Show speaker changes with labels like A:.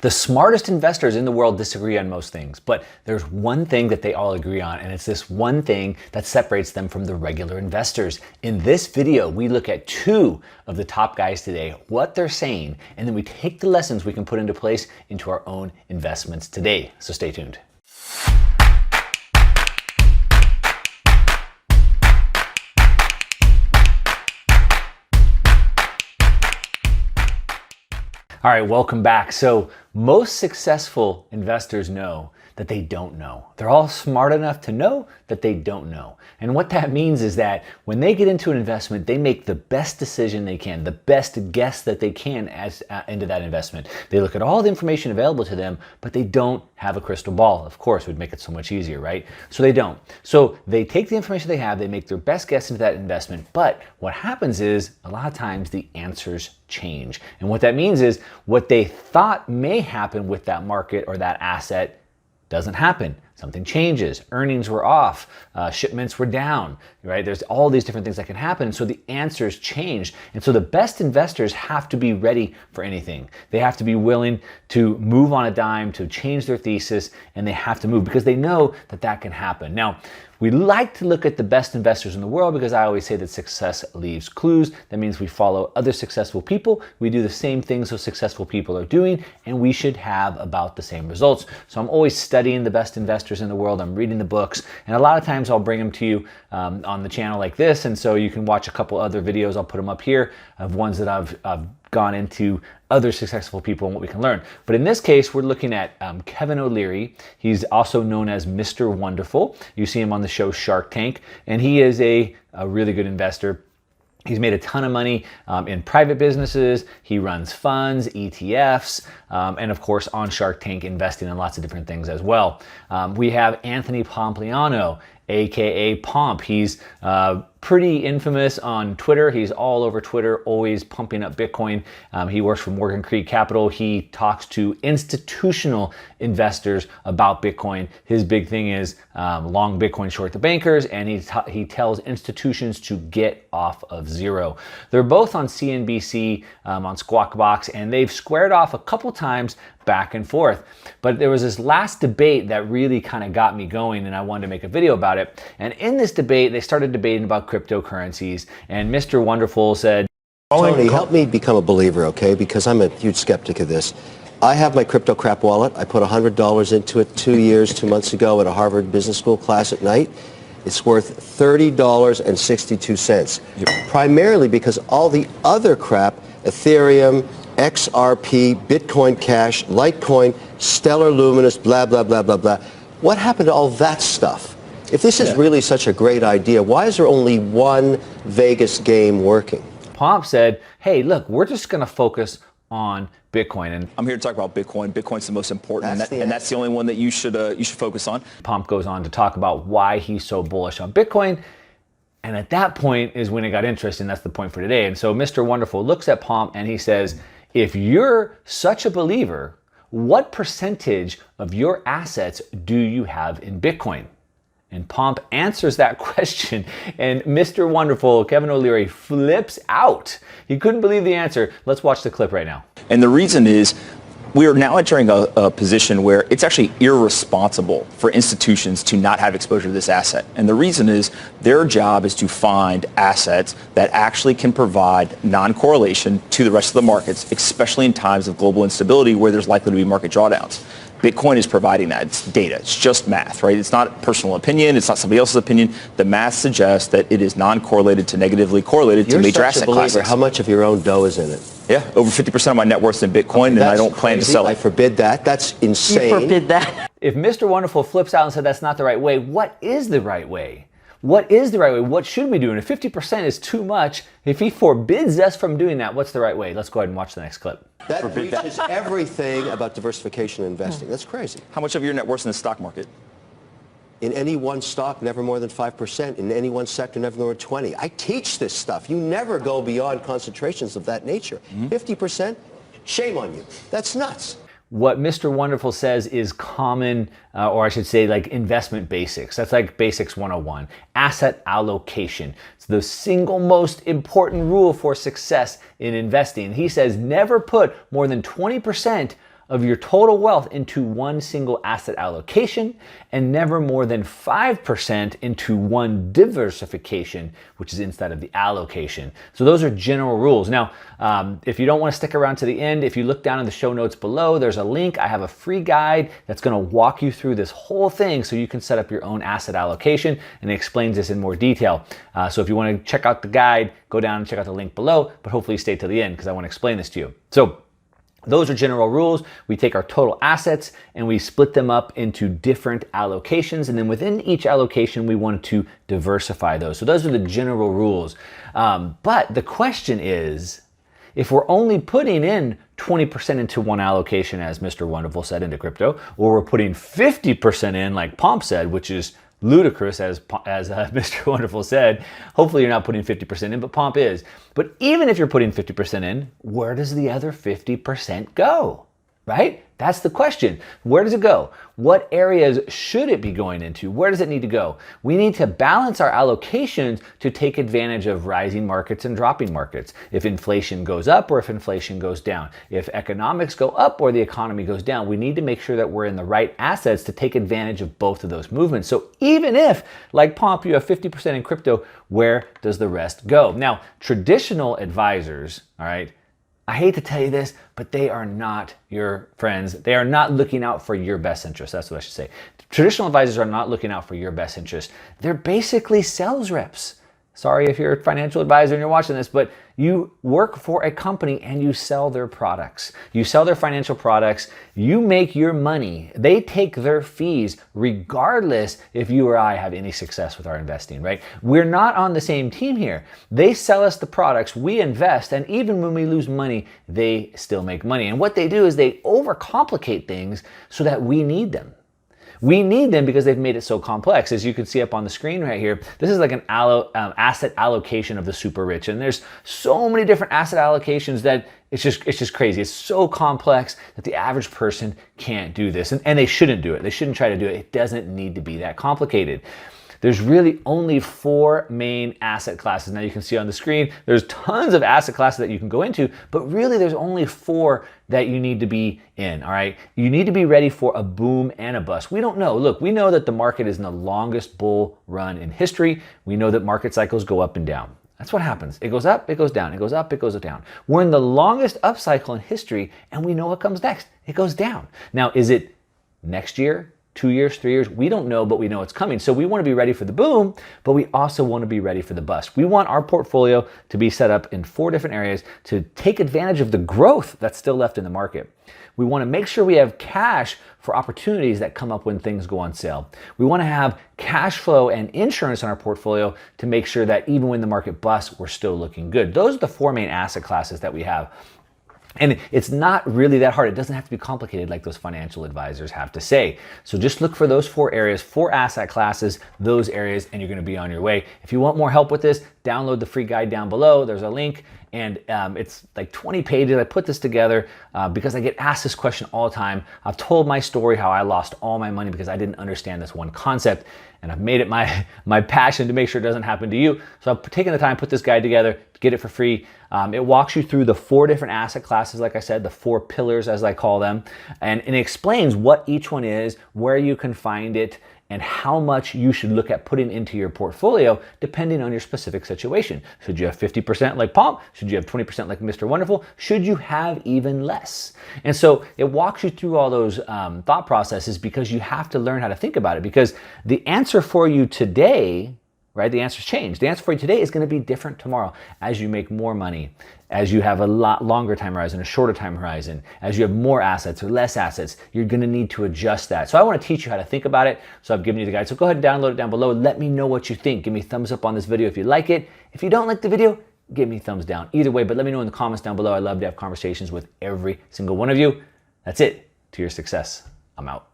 A: The smartest investors in the world disagree on most things, but there's one thing that they all agree on, and it's this one thing that separates them from the regular investors. In this video, we look at two of the top guys today, what they're saying, and then we take the lessons we can put into place into our own investments today. So stay tuned. All right, welcome back. So most successful investors know that they don't know. They're all smart enough to know that they don't know. And what that means is that when they get into an investment, they make the best decision they can, the best guess that they can into that investment. They look at all the information available to them, but they don't have a crystal ball. Of course, it would make it so much easier, right? So they don't. So they take the information they have, they make their best guess into that investment, but what happens is a lot of times the answers change. And what that means is what they thought may happen with that market or that asset doesn't happen. Something changes. Earnings were off. Shipments were down, right? There's all these different things that can happen. So the answers change. And so the best investors have to be ready for anything. They have to be willing to move on a dime, to change their thesis, and they have to move because they know that that can happen. Now, we like to look at the best investors in the world because I always say that success leaves clues. That means we follow other successful people. We do the same things those successful people are doing, and we should have about the same results. So I'm always studying the best investors in the world. I'm reading the books, and a lot of times I'll bring them to you on the channel like this, and so you can watch a couple other videos. I'll put them up here of ones that I've gone into other successful people and what we can learn. But in this case, we're looking at Kevin O'Leary. He's also known as Mr. Wonderful. You see him on the show Shark Tank, and he is a really good investor. He's made a ton of money in private businesses. He runs funds, ETFs, and of course on Shark Tank investing in lots of different things as well. We have Anthony Pompliano, aka Pomp. He's pretty infamous on Twitter. He's all over Twitter, always pumping up Bitcoin. He works for Morgan Creek Capital. He talks to institutional investors about Bitcoin. His big thing is long Bitcoin, short the bankers, and he tells institutions to get off of zero. They're both on CNBC on Squawk Box, and they've squared off a couple times back and forth. But there was this last debate that really kind of got me going, and I wanted to make a video about it. And in this debate, they started debating about cryptocurrencies, and Mr. Wonderful said,
B: Tony, help me become a believer, okay? Because I'm a huge skeptic of this. I have my crypto crap wallet. I put $100 into it 2 months ago at a Harvard Business School class at night. It's worth $30.62, primarily because all the other crap, Ethereum, XRP, Bitcoin Cash, Litecoin, Stellar Luminous, blah, blah, blah, blah, blah. What happened to all that stuff? If this is really such a great idea, why is there only one Vegas game working?
A: Pomp said, hey, look, we're just going to focus on Bitcoin. And
C: I'm here to talk about Bitcoin. Bitcoin's the most important, and that's the only one that you should focus on.
A: Pomp goes on to talk about why he's so bullish on Bitcoin. And at that point is when it got interesting. That's the point for today. And so Mr. Wonderful looks at Pomp and he says, if you're such a believer, what percentage of your assets do you have in Bitcoin? And Pomp answers that question, and Mr. Wonderful, Kevin O'Leary, flips out. He couldn't believe the answer. Let's watch the clip right now.
C: And the reason is we are now entering a position where it's actually irresponsible for institutions to not have exposure to this asset. And the reason is their job is to find assets that actually can provide non-correlation to the rest of the markets, especially in times of global instability where there's likely to be market drawdowns. Bitcoin is providing that. It's data. It's just math, right? It's not personal opinion. It's not somebody else's opinion. The math suggests that it is non-correlated to negatively correlated to major asset classes.
B: How much of your own dough is in it?
C: Yeah, over 50% of my net worth is in Bitcoin, and I don't plan to sell it.
B: I forbid that. That's insane.
D: You forbid that.
A: If Mr. Wonderful flips out and said that's not the right way, what is the right way? What is the right way? What should we do? And if 50% is too much, if he forbids us from doing that, what's the right way? Let's go ahead and watch the next clip.
B: That breaches everything about diversification and investing. That's crazy.
C: How much of your net worth in the stock market?
B: In any one stock, never more than 5%. In any one sector, never more than 20. I teach this stuff. You never go beyond concentrations of that nature. 50%? Shame on you. That's nuts.
A: What Mr. Wonderful says is common, or I should say like investment basics. That's like basics 101. Asset allocation. It's the single most important rule for success in investing. He says never put more than 20% of your total wealth into one single asset allocation and never more than 5% into one diversification, which is inside of the allocation. So those are general rules. Now, if you don't want to stick around to the end, if you look down in the show notes below, there's a link. I have a free guide that's going to walk you through this whole thing so you can set up your own asset allocation, and it explains this in more detail. So if you want to check out the guide, go down and check out the link below, but hopefully stay till the end because I want to explain this to you. So those are general rules. We take our total assets and we split them up into different allocations. And then within each allocation, we want to diversify those. So those are the general rules. But the question is, if we're only putting in 20% into one allocation, as Mr. Wonderful said, into crypto, or we're putting 50% in, like Pomps said, which is ludicrous, as Mr. Wonderful said. Hopefully you're not putting 50% in, but Pomp is. But even if you're putting 50% in, where does the other 50% go? Right? That's the question. Where does it go? What areas should it be going into? Where does it need to go? We need to balance our allocations to take advantage of rising markets and dropping markets. If inflation goes up or if inflation goes down. If economics go up or the economy goes down, we need to make sure that we're in the right assets to take advantage of both of those movements. So even if, like Pomp, you have 50% in crypto, where does the rest go? Now, traditional advisors, all right, I hate to tell you this, but they are not your friends. They are not looking out for your best interest. That's what I should say. Traditional advisors are not looking out for your best interest. They're basically sales reps. Sorry if you're a financial advisor and you're watching this, but you work for a company and you sell their products. You sell their financial products. You make your money. They take their fees regardless if you or I have any success with our investing, right? We're not on the same team here. They sell us the products, we invest, and even when we lose money, they still make money. And what they do is they overcomplicate things so that we need them. We need them because they've made it so complex. As you can see up on the screen right here, this is like an asset allocation of the super rich. And there's so many different asset allocations that it's just crazy. It's so complex that the average person can't do this. And they shouldn't do it. They shouldn't try to do it. It doesn't need to be that complicated. There's really only 4 main asset classes. Now you can see on the screen, there's tons of asset classes that you can go into, but really there's only 4 that you need to be in, all right? You need to be ready for a boom and a bust. We don't know. Look, we know that the market is in the longest bull run in history. We know that market cycles go up and down. That's what happens. It goes up, it goes down, it goes up, it goes down. We're in the longest upcycle in history, and we know what comes next. It goes down. Now, is it next year? 2 years, 3 years, we don't know, but we know it's coming. So we want to be ready for the boom, but we also want to be ready for the bust. We want our portfolio to be set up in 4 different areas to take advantage of the growth that's still left in the market. We want to make sure we have cash for opportunities that come up when things go on sale. We want to have cash flow and insurance in our portfolio to make sure that even when the market busts, we're still looking good. Those are the 4 main asset classes that we have. And it's not really that hard. It doesn't have to be complicated like those financial advisors have to say. So just look for those 4 areas, 4 asset classes, those areas, and you're going to be on your way. If you want more help with this, download the free guide down below. There's a link, and it's like 20 pages. I put this together because I get asked this question all the time. I've told my story how I lost all my money because I didn't understand this one concept, and I've made it my passion to make sure it doesn't happen to you. So I've taken the time to put this guide together, get it for free. It walks you through the 4 different asset classes, like I said, the 4 pillars as I call them, and it explains what each one is, where you can find it, and how much you should look at putting into your portfolio depending on your specific situation. Should you have 50% like Pomp? Should you have 20% like Mr. Wonderful? Should you have even less? And so it walks you through all those thought processes because you have to learn how to think about it, because the answer for you today, right? The answer's changed. The answer for you today is going to be different tomorrow as you make more money, as you have a lot longer time horizon, a shorter time horizon, as you have more assets or less assets. You're going to need to adjust that. So I want to teach you how to think about it. So I've given you the guide. So go ahead and download it down below. Let me know what you think. Give me a thumbs up on this video if you like it. If you don't like the video, give me a thumbs down. Either way, but let me know in the comments down below. I love to have conversations with every single one of you. That's it. To your success. I'm out.